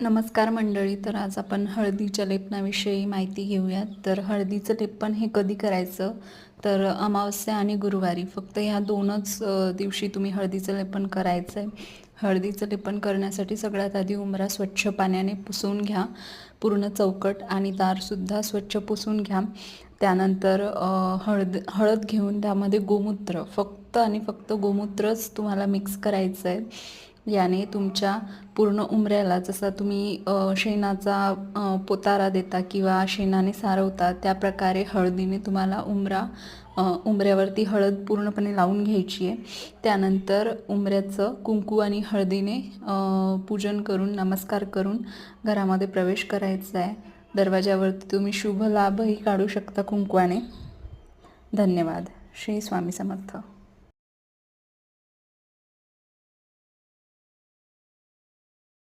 नमस्कार मंडळी. तर आज आपण हळदीच्या लेपनाविषयी माहिती घेऊयात. तर हळदीचं लेपन हे कधी करायचं, तर अमावस्या आणि गुरुवारी फक्त ह्या दोनच दिवशी तुम्ही हळदीचं लेपन करायचं आहे. हळदीचं लेपन करण्यासाठी सगळ्यात आधी उंबरा स्वच्छ पाण्याने पुसून घ्या, पूर्ण चौकट आणि दारसुद्धा स्वच्छ पुसून घ्या. त्यानंतर हळद घेऊन त्यामध्ये गोमूत्र, फक्त आणि फक्त गोमूत्रच तुम्हाला मिक्स करायचं आहे. याने तुमच्या पूर्ण उंबऱ्याला, जसा तुम्ही शेणाचा पोतारा देता किंवा शेणाने सारवता, त्या प्रकारे हळदीने तुम्हाला उंबऱ्यावरती हळद पूर्णपणे लावून घ्यायची आहे. त्यानंतर उंबऱ्याचं कुंकू आणि हळदीने पूजन करून, नमस्कार करून घरामध्ये प्रवेश करायचा आहे. दरवाजावरती तुम्ही शुभ लाभही काढू शकता कुंकवाने. धन्यवाद. श्री स्वामी समर्थ.